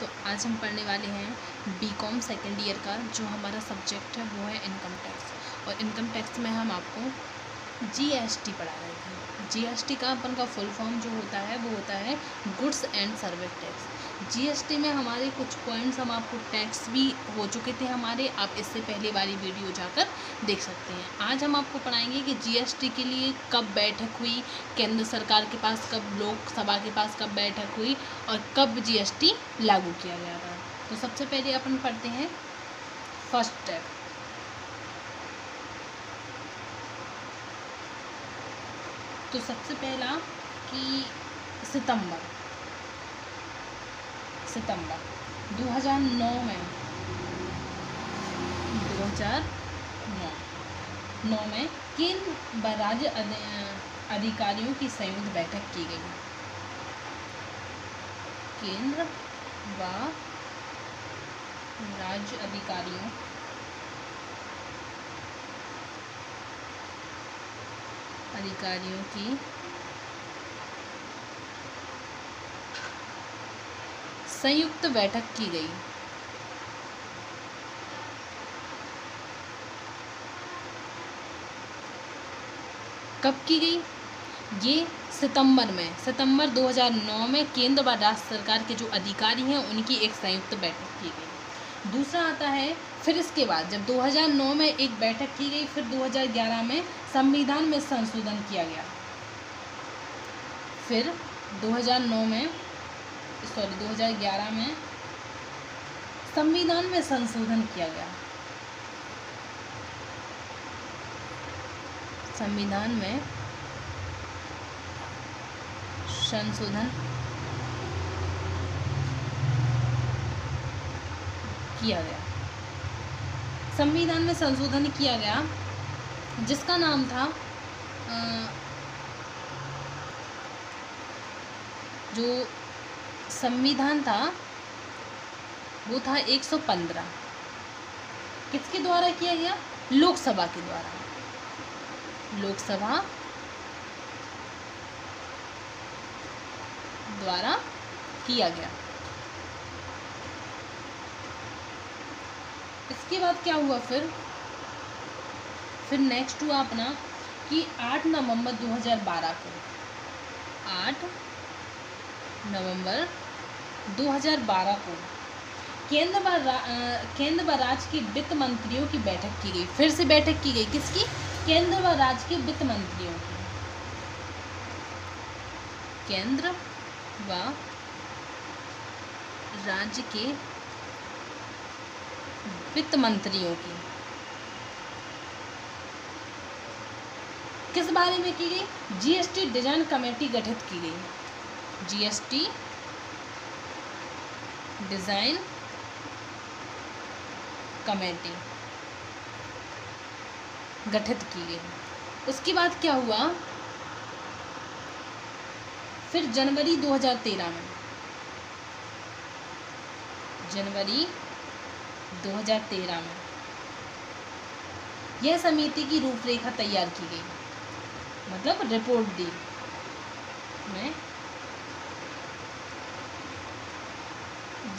तो आज हम पढ़ने वाले हैं बीकॉम सेकेंड ईयर का। जो हमारा सब्जेक्ट है वो है इनकम टैक्स। और इनकम टैक्स में हम आपको जीएसटी पढ़ा रहे थे। जीएसटी का अपन का फुल फॉर्म जो होता है वो होता है goods and service tax. GST में हमारे कुछ पॉइंट्स हम आपको टैक्स भी हो चुके थे हमारे, आप इससे पहले वाली वीडियो जाकर देख सकते हैं। आज हम आपको पढ़ाएंगे कि जीएसटी के लिए कब बैठक हुई, केंद्र सरकार के पास कब, लोकसभा के पास कब बैठक हुई और कब जीएसटी लागू किया गया था। तो सबसे पहले अपन पढ़ते हैं फर्स्ट स्टेप। तो सबसे पहला कि सितंबर 2009 में 2009 में केंद्र व राज्य अधिकारियों की संयुक्त बैठक की गई। केंद्र व राज्य अधिकारियों की संयुक्त बैठक की गई। कब की गई? ये सितंबर 2009 में केंद्र व राज्य सरकार के जो अधिकारी हैं उनकी एक संयुक्त बैठक की गई। दूसरा आता है, फिर इसके बाद जब 2009 में एक बैठक की गई, फिर 2011 में संविधान में संशोधन किया गया। फिर 2011 में संविधान में संशोधन किया गया। संविधान में संशोधन किया गया। संविधान में संशोधन किया गया जिसका नाम था जो संविधान था वो था 115। किसके द्वारा किया गया? लोकसभा के द्वारा। लोकसभा द्वारा किया गया। इसके बाद क्या हुआ? फिर नेक्स्ट हुआ अपना कि 8 नवंबर 2012 को 8 नवंबर 2012 को केंद्र व राज्य के वित्त मंत्रियों की बैठक की गई। फिर से बैठक की गई। किसकी? केंद्र व राज्य के वित्त मंत्रियों की। केंद्र व राज्य के वित्त मंत्रियों की किस बारे में की गई? जीएसटी डिजाइन कमेटी गठित की गई। जीएसटी डिजाइन कमेटी गठित की गई। उसके बाद क्या हुआ? फिर जनवरी 2013 में यह समिति की रूपरेखा तैयार की गई, मतलब रिपोर्ट दी में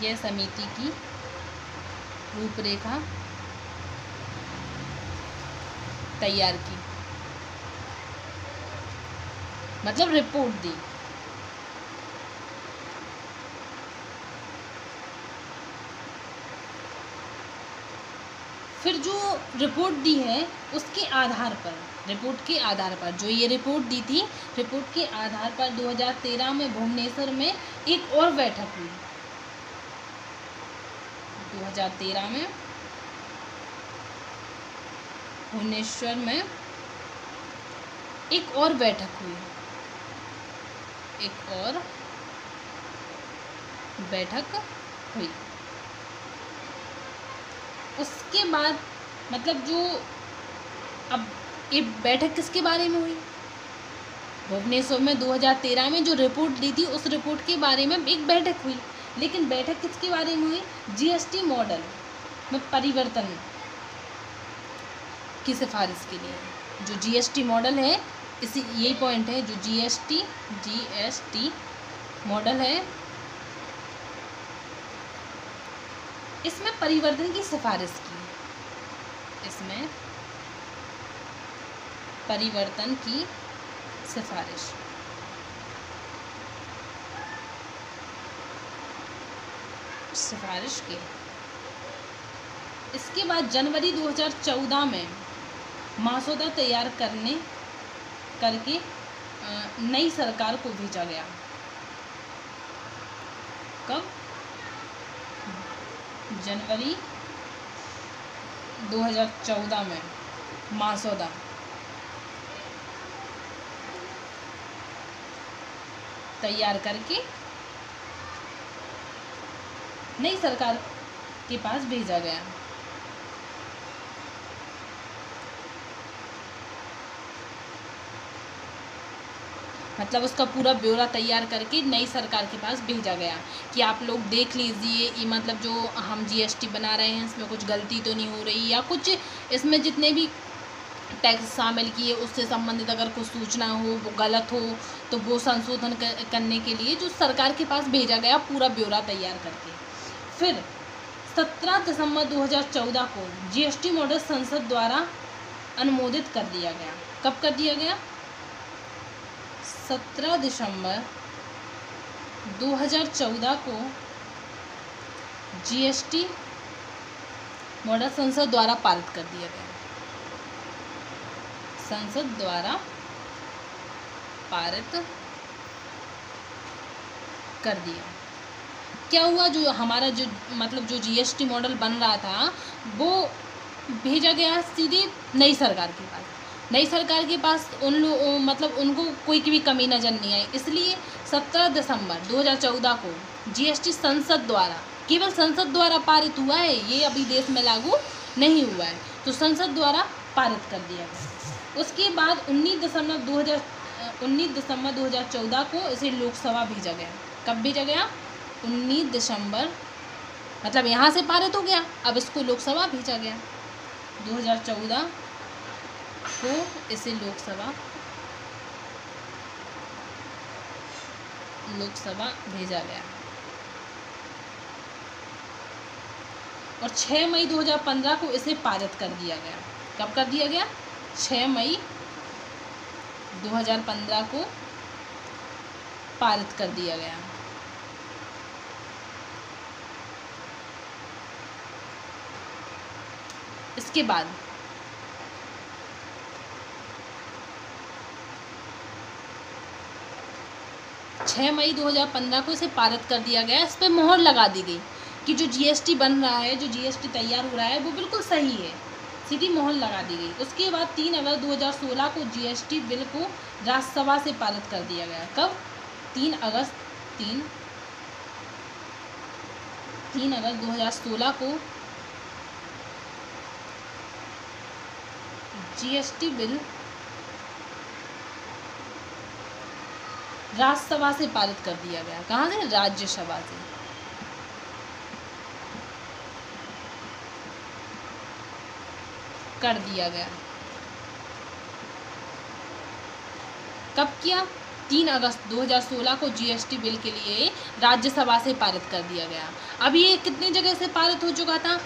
यह समिति की रूपरेखा तैयार की, मतलब रिपोर्ट दी। फिर जो रिपोर्ट दी है उसके आधार पर, रिपोर्ट के आधार पर जो ये रिपोर्ट दी थी, रिपोर्ट के आधार पर 2013 में भुवनेश्वर में एक और बैठक हुई। 2013 में भुवनेश्वर में एक और बैठक हुई। उसके बाद मतलब जो अब ये बैठक किसके बारे में हुई? भुवनेश्वर में 2013 में जो रिपोर्ट दी थी उस रिपोर्ट के बारे में एक बैठक हुई। लेकिन बैठक किसके बारे में हुई? जीएसटी मॉडल में परिवर्तन की सिफारिश के लिए। जो जीएसटी मॉडल है, इसी यही पॉइंट है, जो जीएसटी मॉडल है इसमें परिवर्तन की सिफारिश की, इसमें परिवर्तन की सिफारिश। की। इसके बाद जनवरी 2014 में मसौदा तैयार करके नई सरकार को भेजा गया। कब? जनवरी 2014 में मसौदा तैयार करके नई सरकार के पास भेजा गया। मतलब उसका पूरा ब्यौरा तैयार करके नई सरकार के पास भेजा गया कि आप लोग देख लीजिए, ये मतलब जो हम जीएसटी बना रहे हैं इसमें कुछ गलती तो नहीं हो रही, या कुछ इसमें जितने भी टैक्स शामिल किए उससे संबंधित अगर कुछ सूचना हो वो गलत हो तो वो संशोधन करने के लिए जो सरकार के पास भेजा गया पूरा ब्यौरा तैयार करके। फिर 17 दिसंबर 2014 को जीएसटी मॉडल संसद द्वारा अनुमोदित कर दिया गया। कब कर दिया गया? 17 दिसंबर 2014 को जीएसटी मॉडल संसद द्वारा पारित कर दिया गया। संसद द्वारा पारित कर दिया। क्या हुआ? जो हमारा जो मतलब जो जीएसटी मॉडल बन रहा था वो भेजा गया सीधे नई सरकार के पास। नई सरकार के पास मतलब उनको कोई की भी कमी नज़र नहीं आई, इसलिए 17 दिसंबर 2014 को जीएसटी संसद द्वारा, केवल संसद द्वारा पारित हुआ है, ये अभी देश में लागू नहीं हुआ है, तो संसद द्वारा पारित कर दिया गया। उसके बाद 19 दिसंबर 2014 को इसे लोकसभा भेजा गया। कब भेजा गया? 19 दिसंबर, मतलब यहाँ से पारित हो गया, अब इसको लोकसभा भेजा गया। 2014 को इसे लोकसभा भेजा गया और 6 मई 2015 को इसे पारित कर दिया गया। कब कर दिया गया? 6 मई 2015 को पारित कर दिया गया। इसके बाद छः मई 2015 को इसे पारित कर दिया गया। इस पर मोहर लगा दी गई कि जो जीएसटी बन रहा है, जो जीएसटी तैयार हो रहा है वो बिल्कुल सही है, सीधी मोहर लगा दी गई। उसके बाद 3 अगस्त 2016 को जीएसटी बिल को राज्यसभा से पारित कर दिया गया। कब? 3 अगस्त 2016 को जीएसटी बिल राज्यसभा से पारित कर दिया गया। कहाँ से? राज्यसभा से। कर दिया गया। कब किया? 3 अगस्त 2016 को जीएसटी बिल के लिए राज्यसभा से पारित कर दिया गया। अब ये कितनी जगह से पारित हो चुका था?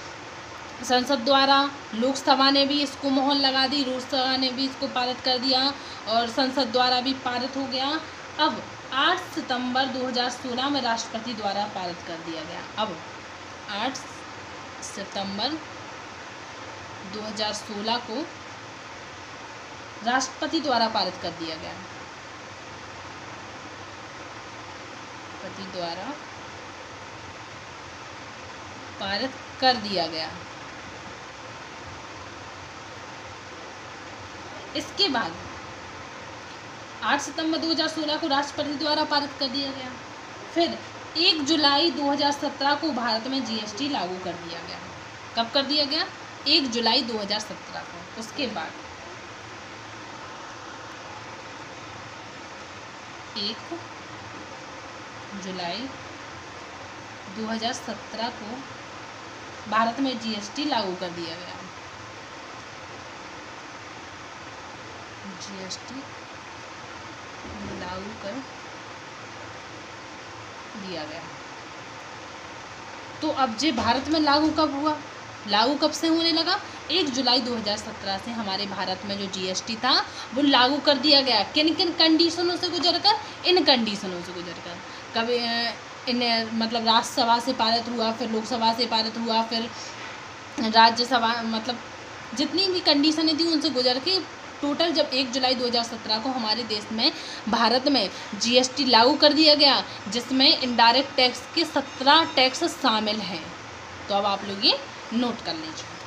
संसद द्वारा, लोकसभा ने भी इसको मोहर लगा दी, लोकसभा ने भी इसको पारित कर दिया और संसद द्वारा भी पारित हो गया। अब 8 सितंबर 2016 में राष्ट्रपति द्वारा पारित कर दिया गया। अब 8 सितंबर 2016 को राष्ट्रपति द्वारा पारित कर दिया गया। राष्ट्रपति द्वारा पारित कर दिया गया। इसके बाद 8 सितंबर 2016 को राष्ट्रपति द्वारा पारित कर दिया गया। फिर 1 जुलाई 2017 को भारत में जीएसटी लागू कर दिया गया। कब कर दिया गया? 1 जुलाई 2017 को। उसके बाद 1 जुलाई 2017 को भारत में जीएसटी लागू कर दिया गया। जीएसटी लागू कर दिया गया। तो अब जे भारत में लागू कब हुआ, लागू कब से होने लगा? 1 जुलाई 2017 से हमारे भारत में जो जीएसटी था वो लागू कर दिया गया। किन किन कंडीशनों से गुजर कर? इन कंडीशनों से गुजर कर। कभी इन मतलब राज्यसभा से पारित हुआ, फिर लोकसभा से पारित हुआ, फिर राज्यसभा, मतलब जितनी भी कंडीशनें थी उनसे गुजर के टोटल जब 1 जुलाई 2017 को हमारे देश में, भारत में जीएसटी लागू कर दिया गया, जिसमें इनडायरेक्ट टैक्स के 17 टैक्स शामिल हैं। तो अब आप लोग ये नोट कर लीजिए।